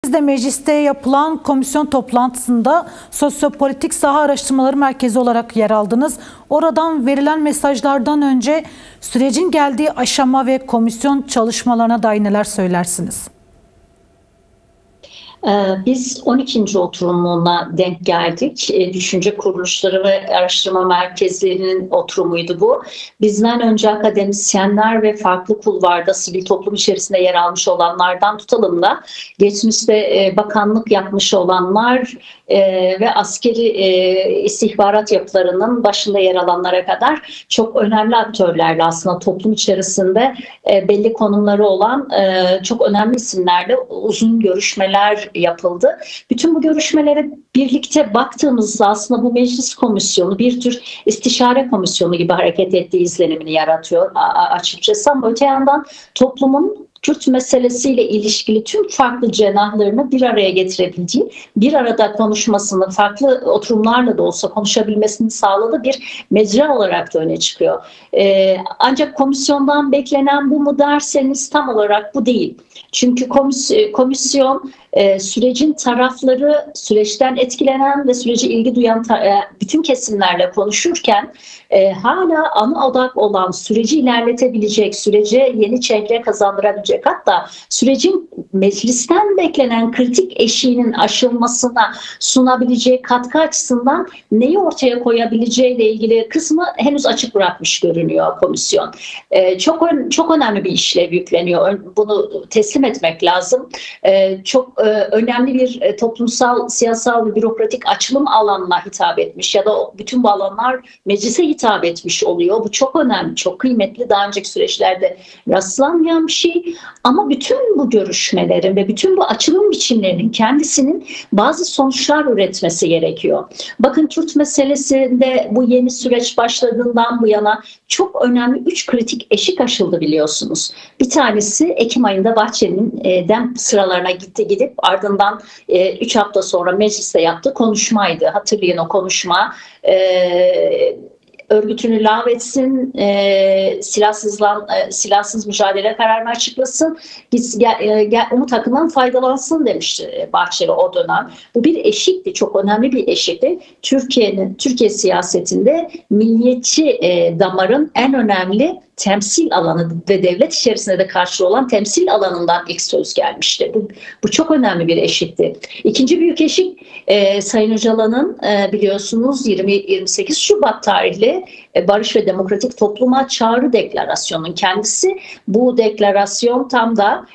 Siz de mecliste yapılan komisyon toplantısında Sosyopolitik Saha Araştırmaları Merkezi olarak yer aldınız. Oradan verilen mesajlardan önce sürecin geldiği aşama ve komisyon çalışmalarına dair neler söylersiniz? Biz 12. oturumuna denk geldik. Düşünce kuruluşları ve araştırma merkezlerinin oturumuydu bu. Bizden önce akademisyenler ve farklı kulvarda sivil toplum içerisinde yer almış olanlardan tutalım da geçmişte bakanlık yapmış olanlar ve askeri istihbarat yapılarının başında yer alanlara kadar çok önemli aktörlerle aslında toplum içerisinde belli konumları olan çok önemli isimlerle uzun görüşmeler yapıldı. Bütün bu görüşmelere birlikte baktığımızda aslında bu meclis komisyonu bir tür istişare komisyonu gibi hareket ettiği izlenimini yaratıyor açıkçası. Ama öte yandan toplumun Kürt meselesiyle ilişkili tüm farklı cenahlarını bir araya getirebildiği, bir arada konuşmasını, farklı oturumlarla da olsa konuşabilmesini sağladığı bir mecra olarak da öne çıkıyor. Ancak komisyondan beklenen bu mu derseniz tam olarak bu değil. Çünkü komisyon sürecin tarafları, süreçten etkilenen ve sürece ilgi duyan bütün kesimlerle konuşurken hala ana odak olan süreci ilerletebilecek, sürece yeni çehre kazandırabilecek, hatta sürecin meclisten beklenen kritik eşiğinin aşılmasına sunabileceği katkı açısından neyi ortaya koyabileceğiyle ilgili kısmı henüz açık bırakmış görünüyor komisyon. Çok önemli bir işlev yükleniyor. Bunu teslim etmek lazım. Çok önemli bir toplumsal, siyasal ve bürokratik açılım alanına hitap etmiş ya da bütün bu alanlar meclise hitap etmiş oluyor. Bu çok önemli, çok kıymetli. Daha önceki süreçlerde rastlanmayan bir şey. Ama bütün bu görüşmelerin ve bütün bu açılım biçimlerinin kendisinin bazı sonuçlar üretmesi gerekiyor. Bakın Kürt meselesinde bu yeni süreç başladığından bu yana çok önemli 3 kritik eşik aşıldı biliyorsunuz. Bir tanesi Ekim ayında Bahçeli'nin dem sıralarına gidip ardından 3 hafta sonra mecliste yaptığı konuşmaydı. Hatırlayın o konuşma. Örgütünü lağvetsin, silahsız mücadele kararını açıklasın, Umut Akın'dan faydalansın demişti Bahçeli o dönem. Bu bir eşikti, çok önemli bir eşikti. Türkiye siyasetinde milliyetçi damarın en önemli temsil alanı ve devlet içerisinde de karşılığı olan temsil alanından ilk söz gelmişti. Bu çok önemli bir eşikti. İkinci büyük eşik Sayın Öcalan'ın biliyorsunuz 28 Şubat tarihli Barış ve Demokratik Topluma Çağrı Deklarasyonu'nun kendisi. Bu deklarasyon tam da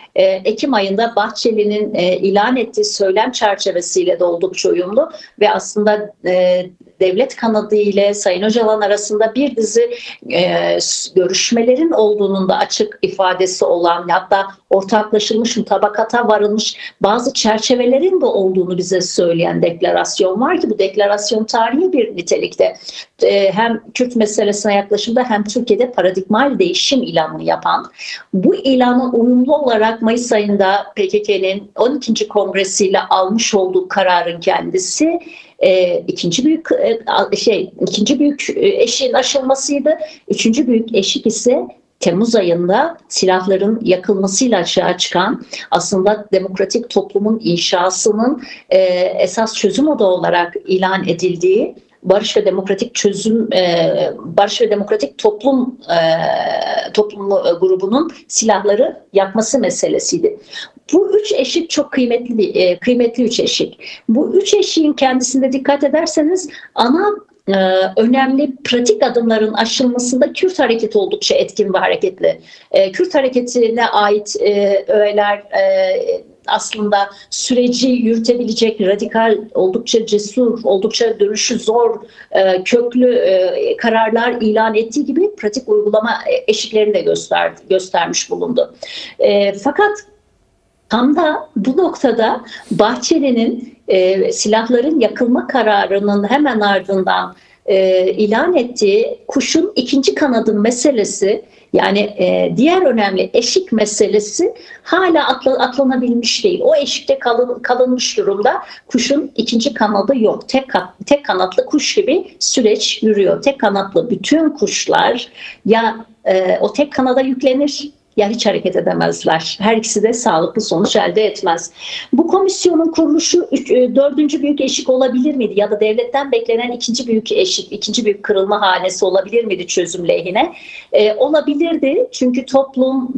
Ekim ayında Bahçeli'nin ilan ettiği söylem çerçevesiyle de oldukça uyumlu ve aslında devlet kanadı ile Sayın Öcalan arasında bir dizi görüşmelerin olduğunun da açık ifadesi olan, hatta ortaklaşılmış, mutabakata varılmış bazı çerçevelerin de olduğunu bize söyleyen deklarasyon var ki bu deklarasyon tarihi bir nitelikte. Hem Kürt meselesine yaklaşımda hem Türkiye'de paradigmal değişim ilanını yapan, bu ilana uyumlu olarak Mayıs ayında PKK'nın 12. kongresiyle almış olduğu kararın kendisi ikinci büyük eşiğin aşılmasıydı. Üçüncü büyük eşik ise Temmuz ayında silahların yakılmasıyla açığa çıkan, aslında demokratik toplumun inşasının esas çözüm odağı olarak ilan edildiği Barış ve Demokratik Toplum grubunun silahları yakması meselesiydi. Bu üç eşik çok kıymetli üç eşik. Bu üç eşiğin kendisinde dikkat ederseniz ana önemli pratik adımların aşılmasında Kürt hareketi oldukça etkin ve hareketli. Kürt hareketine ait öğeler aslında süreci yürütebilecek radikal, oldukça cesur, oldukça dönüşü zor, köklü kararlar ilan ettiği gibi pratik uygulama eşiklerini de göstermiş bulundu. Fakat tam da bu noktada Bahçeli'nin silahların yakılma kararının hemen ardından ilan ettiği kuşun ikinci kanadı meselesi, yani diğer önemli eşik meselesi hala atlanabilmiş değil. O eşikte kalınmış durumda. Kuşun ikinci kanadı yok. Tek kanatlı kuş gibi süreç yürüyor. Tek kanatlı bütün kuşlar ya o tek kanada yüklenir ya hiç hareket edemezler. Her ikisi de sağlıklı sonuç elde etmez. Bu komisyonun kuruluşu dördüncü büyük eşik olabilir miydi? Ya da devletten beklenen ikinci büyük eşik, ikinci büyük kırılma hanesi olabilir miydi çözüm lehine? Olabilirdi. Çünkü toplum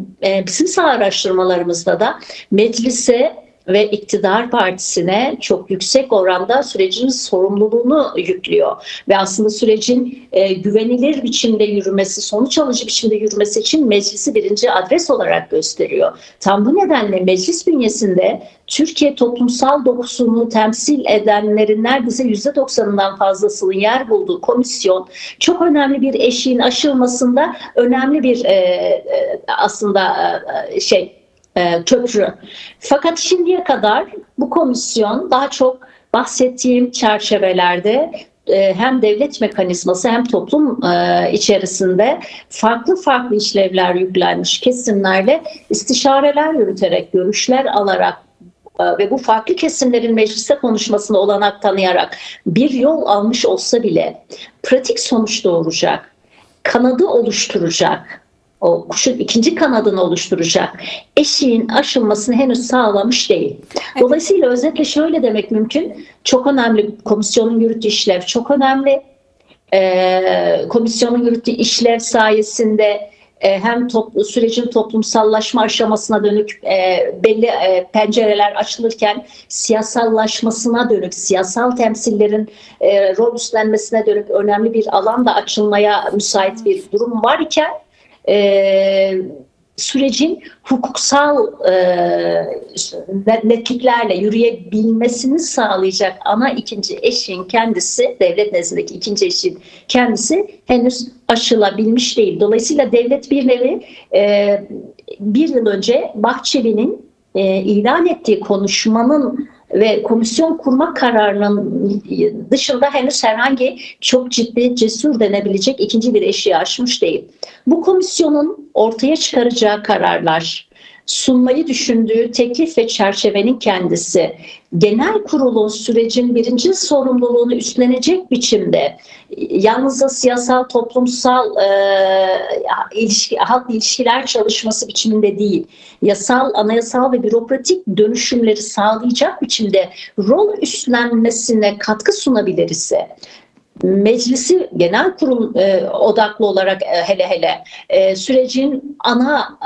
bizim saha araştırmalarımızda da meclise ve iktidar partisine çok yüksek oranda sürecin sorumluluğunu yüklüyor. Ve aslında sürecin güvenilir biçimde yürümesi, sonuç alıcı biçimde yürümesi için meclisi birinci adres olarak gösteriyor. Tam bu nedenle meclis bünyesinde Türkiye toplumsal dokusunu temsil edenlerin neredeyse %90'ından fazlasının yer bulduğu komisyon çok önemli bir eşiğin aşılmasında önemli bir aslında köprü. Fakat şimdiye kadar bu komisyon daha çok bahsettiğim çerçevelerde hem devlet mekanizması hem toplum içerisinde farklı işlevler yüklenmiş kesimlerle istişareler yürüterek, görüşler alarak ve bu farklı kesimlerin mecliste konuşmasına olanak tanıyarak bir yol almış olsa bile pratik sonuç doğuracak, kanadı oluşturacak, o kuşun ikinci kanadını oluşturacak eşiğin aşılmasını henüz sağlamış değil. Dolayısıyla özetle şöyle demek mümkün. Çok önemli, komisyonun yürüttüğü işlev çok önemli. Komisyonun yürüttüğü işlev sayesinde hem sürecin toplumsallaşma aşamasına dönük belli pencereler açılırken siyasallaşmasına dönük, siyasal temsillerin rol üstlenmesine dönük önemli bir alan da açılmaya müsait bir durum var iken sürecin hukuksal netliklerle yürüyebilmesini sağlayacak ana ikinci eşiğin kendisi, devlet nezdindeki ikinci eşiğin kendisi henüz aşılabilmiş değil. Dolayısıyla devlet bir nevi bir yıl önce Bahçeli'nin ilan ettiği konuşmanın ve komisyon kurma kararının dışında henüz herhangi çok ciddi, cesur denebilecek ikinci bir eşiği aşmış değil. Bu komisyonun ortaya çıkaracağı kararlar, sunmayı düşündüğü teklif ve çerçevenin kendisi, genel kurulun sürecin birinci sorumluluğunu üstlenecek biçimde yalnızca siyasal, toplumsal halk ilişkiler çalışması biçiminde değil, yasal, anayasal ve bürokratik dönüşümleri sağlayacak biçimde rol üstlenmesine katkı sunabilir ise, meclisi genel kurul odaklı olarak hele sürecin ana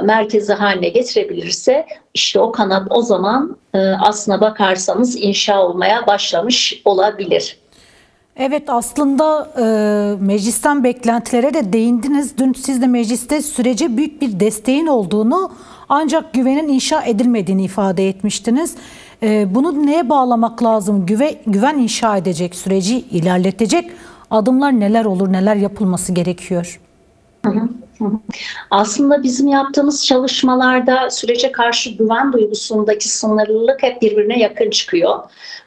merkezi haline getirebilirse işte o kanat o zaman aslına bakarsanız inşa olmaya başlamış olabilir. Evet, aslında meclisten beklentilere de değindiniz. Dün siz de mecliste sürece büyük bir desteğin olduğunu ancak güvenin inşa edilmediğini ifade etmiştiniz. Bunu neye bağlamak lazım? Güven inşa edecek, süreci ilerletecek adımlar neler olur, neler yapılması gerekiyor? Aslında bizim yaptığımız çalışmalarda sürece karşı güven duygusundaki sınırlılık hep birbirine yakın çıkıyor.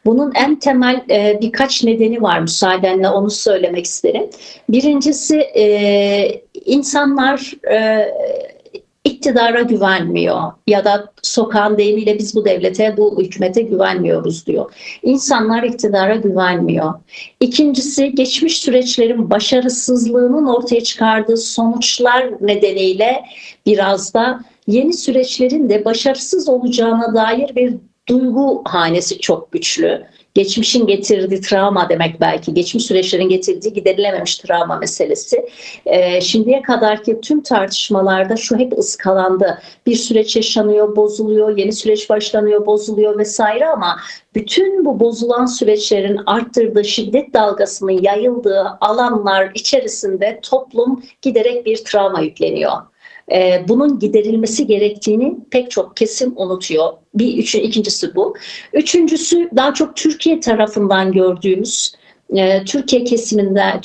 Bunun en temel birkaç nedeni var, müsaadenle onu söylemek isterim. Birincisi insanlar iktidara güvenmiyor ya da sokağın deyimiyle biz bu devlete, bu hükümete güvenmiyoruz diyor. İnsanlar iktidara güvenmiyor. İkincisi, geçmiş süreçlerin başarısızlığının ortaya çıkardığı sonuçlar nedeniyle biraz da yeni süreçlerin de başarısız olacağına dair bir duygu hanesi çok güçlü. Geçmişin getirdiği travma demek belki, geçmiş süreçlerin getirdiği giderilememiş travma meselesi. Şimdiye kadarki tüm tartışmalarda şu hep ıskalandı. Bir süreç yaşanıyor, bozuluyor, yeni süreç başlanıyor, bozuluyor vesaire ama bütün bu bozulan süreçlerin arttırdığı şiddet dalgasının yayıldığı alanlar içerisinde toplum giderek bir travma yükleniyor. Bunun giderilmesi gerektiğini pek çok kesim unutuyor. İkincisi bu. Üçüncüsü daha çok Türkiye tarafından gördüğümüz, Türkiye kesiminde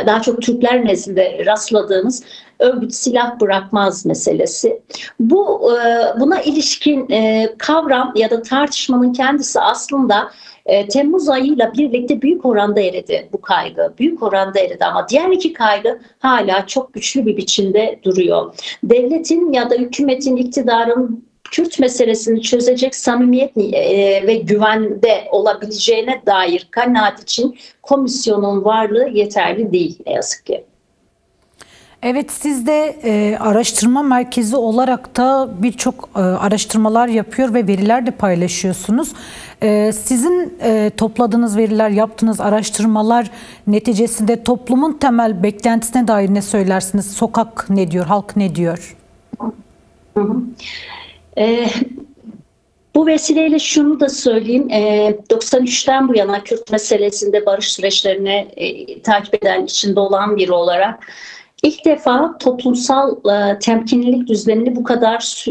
daha çok Türkler nezdinde rastladığımız örgüt silah bırakmaz meselesi. Buna ilişkin kavram ya da tartışmanın kendisi aslında Temmuz ayıyla birlikte büyük oranda eridi bu kaygı. Büyük oranda eridi ama diğer iki kaygı hala çok güçlü bir biçimde duruyor. Devletin ya da hükümetin, iktidarın Kürt meselesini çözecek samimiyet ve güvende olabileceğine dair kanaat için komisyonun varlığı yeterli değil ne yazık ki. Evet, siz de araştırma merkezi olarak da birçok araştırmalar yapıyor ve veriler de paylaşıyorsunuz. Sizin topladığınız veriler, yaptığınız araştırmalar neticesinde toplumun temel beklentisine dair ne söylersiniz? Sokak ne diyor, halk ne diyor? Hı hı. Bu vesileyle şunu da söyleyeyim. 93'ten bu yana Kürt meselesinde barış süreçlerini takip eden, içinde olan biri olarak ilk defa toplumsal temkinlilik düzlemini bu kadar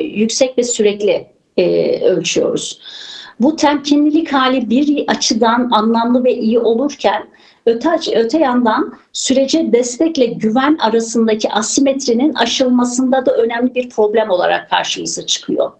yüksek ve sürekli ölçüyoruz. Bu temkinlilik hali bir açıdan anlamlı ve iyi olurken öte yandan sürece destekle güven arasındaki asimetrinin aşılmasında da önemli bir problem olarak karşımıza çıkıyor.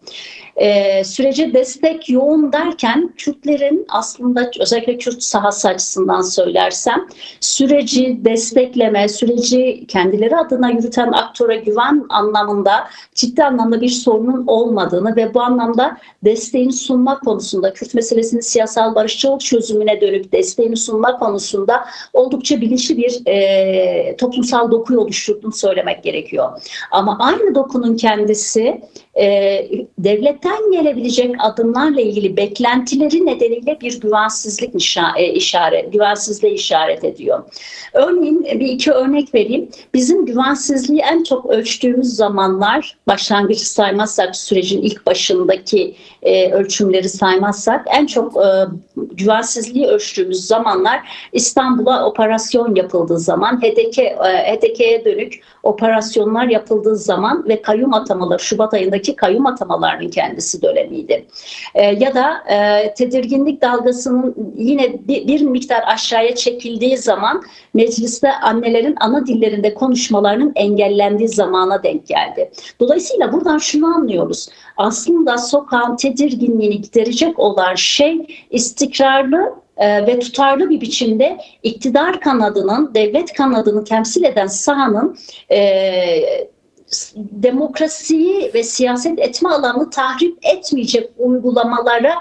Sürece destek yoğun derken Kürtlerin aslında, özellikle Kürt sahası açısından söylersem, süreci destekleme, süreci kendileri adına yürüten aktöre güven anlamında ciddi anlamda bir sorunun olmadığını ve bu anlamda desteğini sunma konusunda, Kürt meselesinin siyasal barışçıl çözümüne dönük desteğini sunma konusunda oldukça bilinçli bir toplumsal dokuyu oluşturduğunu söylemek gerekiyor. Ama aynı dokunun kendisi devletten gelebilecek adımlarla ilgili beklentileri nedeniyle bir güvensizliğe işaret ediyor. Örneğin bir iki örnek vereyim. Bizim güvensizliği en çok ölçtüğümüz zamanlar, başlangıcı saymazsak, sürecin ilk başındaki ölçümleri saymazsak, en çok güvensizliği ölçtüğümüz zamanlar İstanbul'a operasyon yapıldığı zaman, HDK'ye dönük operasyonlar yapıldığı zaman ve kayyum atamaları, Şubat ayındaki kayyum atamalarının kendisi dönemiydi. Ya da tedirginlik dalgasının yine bir miktar aşağıya çekildiği zaman mecliste annelerin ana dillerinde konuşmalarının engellendiği zamana denk geldi. Dolayısıyla buradan şunu anlıyoruz. Aslında sokağın tedirginliğini giderecek olan şey istikrarlı ve tutarlı bir biçimde iktidar kanadının, devlet kanadını temsil eden sahanın demokrasiyi ve siyaset etme alanını tahrip etmeyecek uygulamalara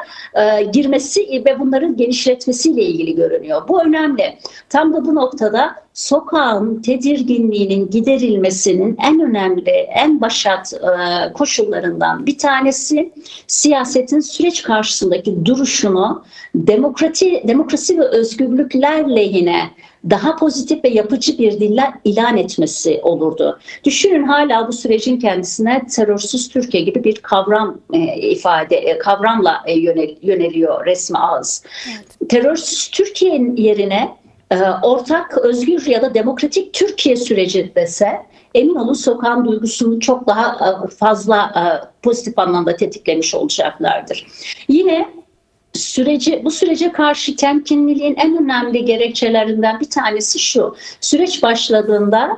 girmesi ve bunların genişletmesiyle ilgili görünüyor. Bu önemli. Tam da bu noktada sokağın tedirginliğinin giderilmesinin en önemli, en başat koşullarından bir tanesi siyasetin süreç karşısındaki duruşunu demokrasi ve özgürlükler lehine daha pozitif ve yapıcı bir dille ilan etmesi olurdu. Düşünün, hala bu sürecin kendisine terörsüz Türkiye gibi bir kavramla yöneliyor resmi ağız. Evet. Terörsüz Türkiye'nin yerine ortak, özgür ya da demokratik Türkiye süreci dese, emin olun sokağın duygusunu çok daha fazla pozitif anlamda tetiklemiş olacaklardır. Yine bu sürece karşı temkinliliğin en önemli gerekçelerinden bir tanesi şu: süreç başladığında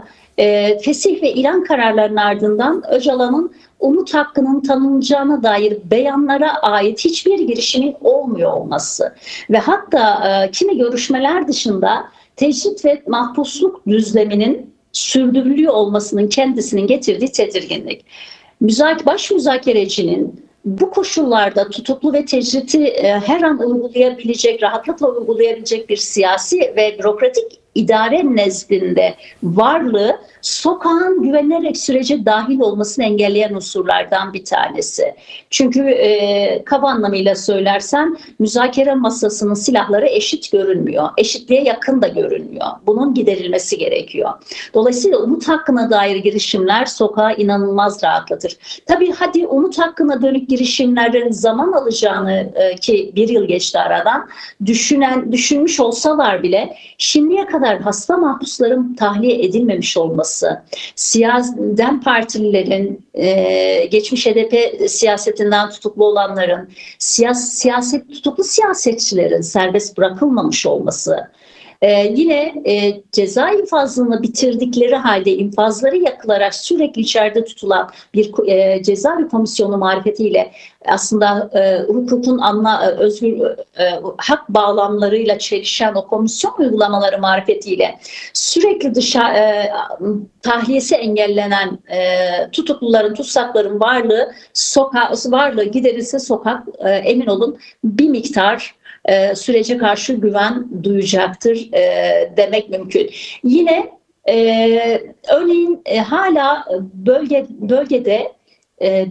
fesih ve ilan kararlarının ardından Öcalan'ın umut hakkının tanınacağına dair beyanlara ait hiçbir girişimin olmuyor olması ve hatta kimi görüşmeler dışında tecrit ve mahpusluk düzleminin sürdürülüyor olmasının kendisinin getirdiği tedirginlik. Baş müzakerecinin bu koşullarda tutuklu ve tecriti her an rahatlıkla uygulayabilecek bir siyasi ve bürokratik idare nezdinde varlığı sokağın güvenilerek sürece dahil olmasını engelleyen unsurlardan bir tanesi. Çünkü kaba anlamıyla söylersen müzakere masasının silahları eşit görünmüyor. Eşitliğe yakın da görünmüyor. Bunun giderilmesi gerekiyor. Dolayısıyla umut hakkına dair girişimler sokağı inanılmaz rahatlatır. Tabii hadi umut hakkına dönük girişimlerin zaman alacağını, ki bir yıl geçti aradan, düşünmüş olsalar bile şimdiye kadar hasta mahpusların tahliye edilmemiş olması, DEM partililerin, geçmiş HDP siyasetinden tutuklu olanların, tutuklu siyasetçilerin serbest bırakılmamış olması, yine ceza infazını bitirdikleri halde infazları yakılarak sürekli içeride tutulan bir cezaevi komisyonu marifetiyle aslında hukukun hak bağlamlarıyla çelişen o komisyon uygulamaları marifetiyle sürekli tahliyesi engellenen tutukluların, tutsakların varlığı giderilse sokak, emin olun, bir miktar sürece karşı güven duyacaktır demek mümkün. Yine Örneğin hala bölgede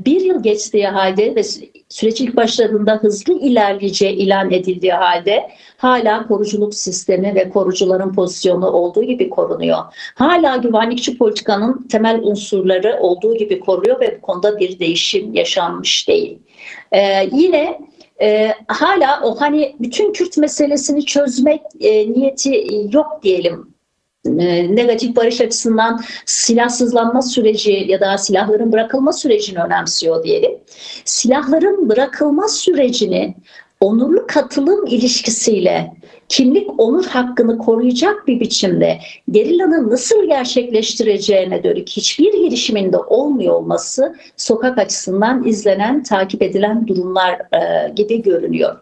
bir yıl geçtiği halde ve süreç ilk başladığında hızlı ilerleyeceği ilan edildiği halde hala koruculuk sistemi ve korucuların pozisyonu olduğu gibi korunuyor. Hala güvenlikçi politikanın temel unsurları olduğu gibi koruyor ve bu konuda bir değişim yaşanmış değil. Yine hala o hani bütün Kürt meselesini çözmek niyeti yok diyelim. Negatif barış açısından silahsızlanma süreci ya da silahların bırakılma sürecini önemsiyor diyelim. Silahların bırakılma sürecini onurlu katılım ilişkisiyle kimlik onur hakkını koruyacak bir biçimde gerillanın nasıl gerçekleştireceğine dönük hiçbir girişiminde olmuyor olması sokak açısından izlenen, takip edilen durumlar gibi görünüyor.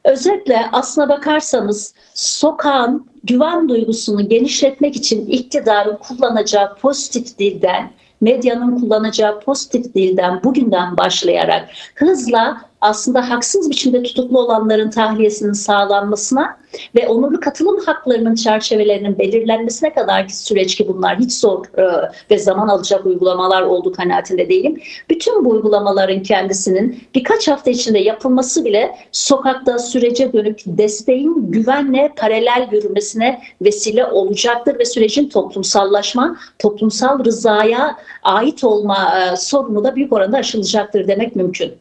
Özetle aslına bakarsanız sokağın güven duygusunu genişletmek için iktidarın kullanacağı pozitif dilden, medyanın kullanacağı pozitif dilden bugünden başlayarak hızla aslında haksız biçimde tutuklu olanların tahliyesinin sağlanmasına ve onurlu katılım haklarının çerçevelerinin belirlenmesine kadarki süreç, ki bunlar hiç zor ve zaman alacak uygulamalar olduğu kanaatinde değilim. Bütün bu uygulamaların kendisinin birkaç hafta içinde yapılması bile sokakta sürece dönük desteğin güvenle paralel yürümesine vesile olacaktır ve sürecin toplumsallaşma, toplumsal rızaya ait olma sorunu da büyük oranda aşılacaktır demek mümkün.